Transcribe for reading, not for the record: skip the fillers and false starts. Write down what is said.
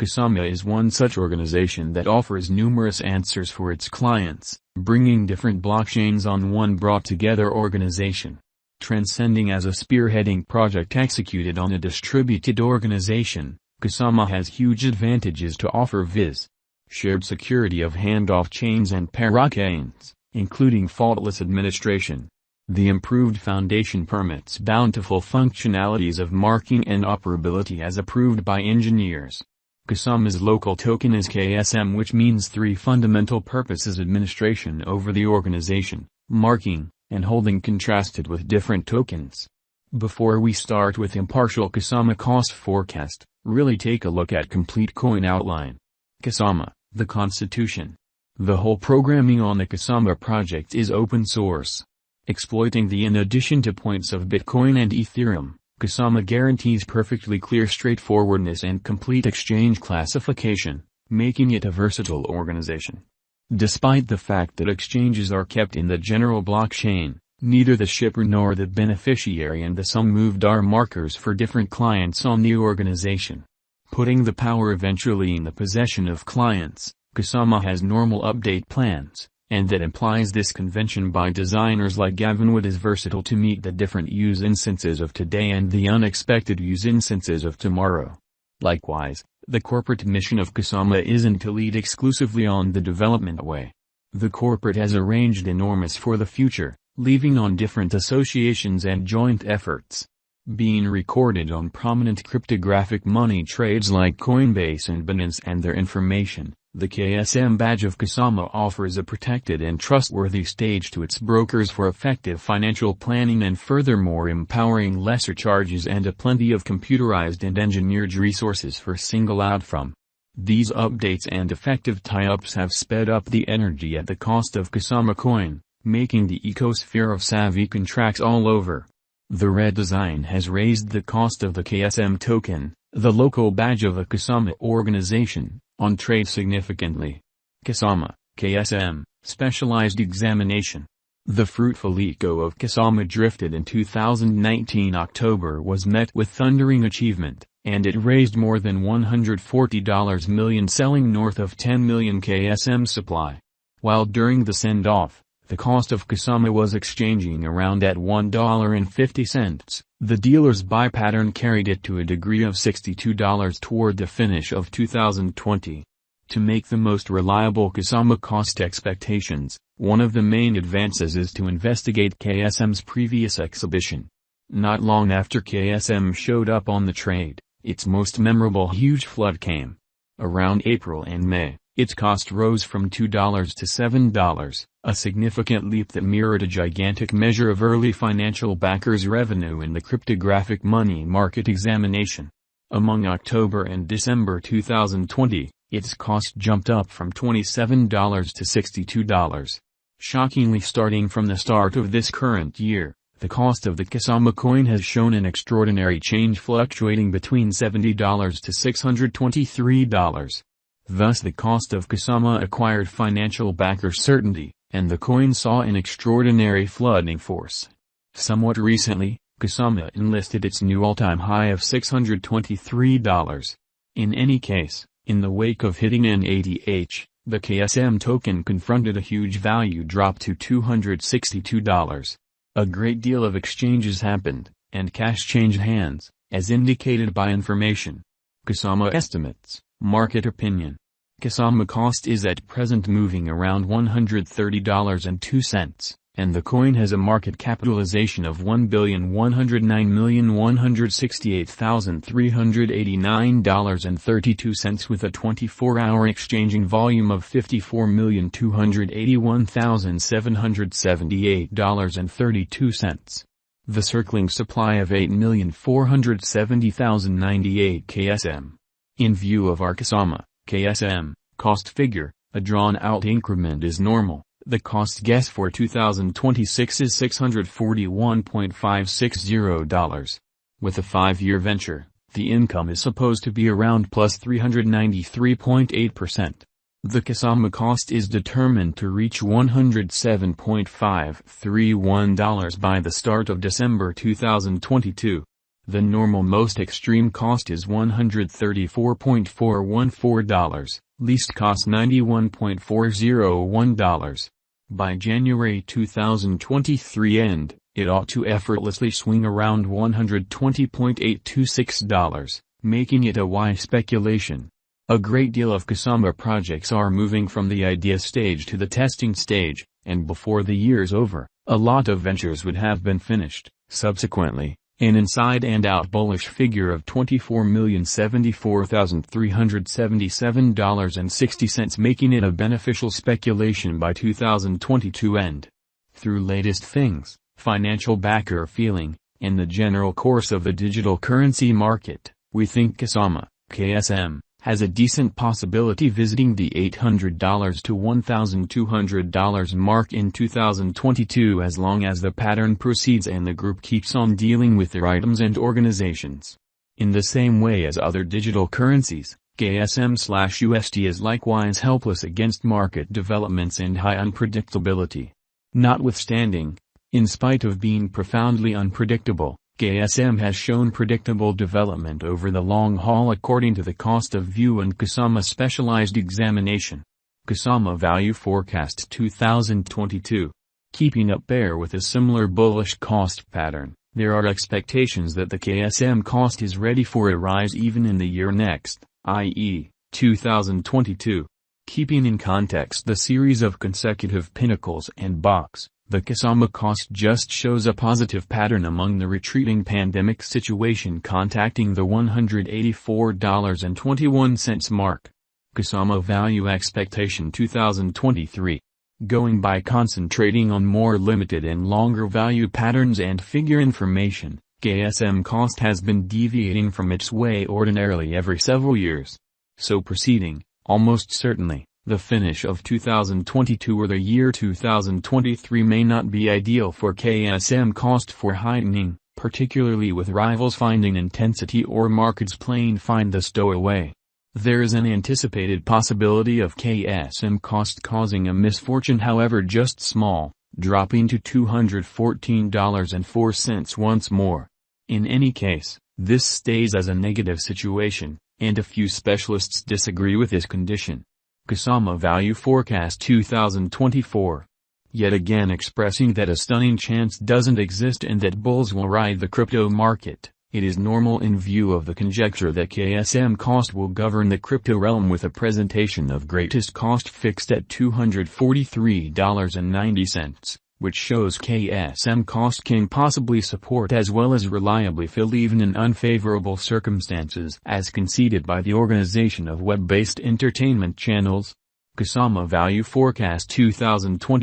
Kusama is one such organization that offers numerous answers for its clients, bringing different blockchains on one brought-together organization. Transcending as a spearheading project executed on a distributed organization, Kusama has huge advantages to offer viz. Shared security of handoff chains and parachains, including faultless administration. The improved foundation permits bountiful functionalities of marking and operability as approved by engineers. Kusama's local token is KSM, which means three fundamental purposes: administration over the organization, marking, and holding, contrasted with different tokens. Before we start with impartial Kusama cost forecast, really take a look at complete coin outline. Kusama, the Constitution. The whole programming on the Kusama project is open source. Exploiting the in addition to points of Bitcoin and Ethereum, Kusama guarantees perfectly clear straightforwardness and complete exchange classification, making it a versatile organization. Despite the fact that exchanges are kept in the general blockchain, neither the shipper nor the beneficiary and the sum moved are markers for different clients on the organization. Putting the power eventually in the possession of clients, Kusama has normal update plans, and that implies this convention by designers like Gavin Wood is versatile to meet the different use instances of today and the unexpected use instances of tomorrow. Likewise, the corporate mission of Kusama isn't to lead exclusively on the development way. The corporate has arranged enormous for the future, leaving on different associations and joint efforts. Being recorded on prominent cryptographic money trades like Coinbase and Binance and their information, the KSM badge of Kusama offers a protected and trustworthy stage to its brokers for effective financial planning and furthermore empowering lesser charges and a plenty of computerized and engineered resources for single out from. These updates and effective tie-ups have sped up the energy at the cost of Kusama coin, making the ecosphere of savvy contracts all over. The redesign has raised the cost of the KSM token, the local badge of a Kusama organization, on trade significantly. Kusama, KSM, specialized examination. The fruitful eco of Kusama drifted in 2019 October was met with thundering achievement, and it raised more than $140 million, selling north of 10 million KSM supply. While during the send-off, the cost of Kusama was exchanging around at $1.50, the dealer's buy pattern carried it to a degree of $62 toward the finish of 2020. To make the most reliable Kusama cost expectations, one of the main advances is to investigate KSM's previous exhibition. Not long after KSM showed up on the trade, its most memorable huge flood came. Around April and May, its cost rose from $2 to $7, a significant leap that mirrored a gigantic measure of early financial backers' revenue in the cryptographic money market examination. Among October and December 2020, its cost jumped up from $27 to $62. Shockingly, starting from the start of this current year, the cost of the Kusama coin has shown an extraordinary change, fluctuating between $70 to $623. Thus the cost of Kusama acquired financial backer certainty, and the coin saw an extraordinary flooding force. Somewhat recently, Kusama enlisted its new all-time high of $623. In any case, in the wake of hitting NADH, the KSM token confronted a huge value drop to $262. A great deal of exchanges happened, and cash changed hands, as indicated by information. Kusama estimates, market opinion. Kusama cost is at present moving around $130.02, and the coin has a market capitalization of $1,109,168,389.32 with a 24-hour exchanging volume of $54,281,778.32. The circling supply of 8,470,098 KSM. In view of our Kusama, KSM, cost figure, a drawn-out increment is normal. The cost guess for 2026 is $641.560. With a 5-year venture, the income is supposed to be around plus 393.8%. The Kusama cost is determined to reach $107.531 by the start of December 2022. The normal most extreme cost is $134.414, least cost $91.401. By January 2023 end, it ought to effortlessly swing around $120.826, making it a wise speculation. A great deal of Kusama projects are moving from the idea stage to the testing stage, and before the year's over, a lot of ventures would have been finished. Subsequently, an inside and out bullish figure of $24,074,377.60, making it a beneficial speculation by 2022 end. Through latest things, financial backer feeling, and the general course of the digital currency market, we think Kusama, KSM, has a decent possibility visiting the $800 to $1,200 mark in 2022 as long as the pattern proceeds and the group keeps on dealing with their items and organizations. In the same way as other digital currencies, KSM/USD is likewise helpless against market developments and high unpredictability. Notwithstanding, in spite of being profoundly unpredictable, KSM has shown predictable development over the long haul according to the Cost of View and Kusama Specialized Examination. Kusama Value Forecast 2022. Keeping up there with a similar bullish cost pattern, there are expectations that the KSM cost is ready for a rise even in the year next, i.e., 2022. Keeping in context the series of consecutive pinnacles and box, the Kusama cost just shows a positive pattern among the retreating pandemic situation, contacting the $184.21 mark. Kusama Value Expectation 2023. Going by concentrating on more limited and longer value patterns and figure information, KSM cost has been deviating from its way ordinarily every several years. So proceeding, almost certainly, the finish of 2022 or the year 2023 may not be ideal for KSM cost for heightening, particularly with rivals finding intensity or markets playing find the stowaway. There is an anticipated possibility of KSM cost causing a misfortune, however just small, dropping to $214.04 once more. In any case, this stays as a negative situation, and a few specialists disagree with this condition. Kusama Value Forecast 2024. Yet again expressing that a stunning chance doesn't exist and that bulls will ride the crypto market, it is normal in view of the conjecture that KSM cost will govern the crypto realm with a presentation of greatest cost fixed at $243.90, which shows KSM cost can possibly support as well as reliably fill even in unfavorable circumstances, as conceded by the Organization of Web-Based Entertainment Channels. Kusama Value Forecast 2024.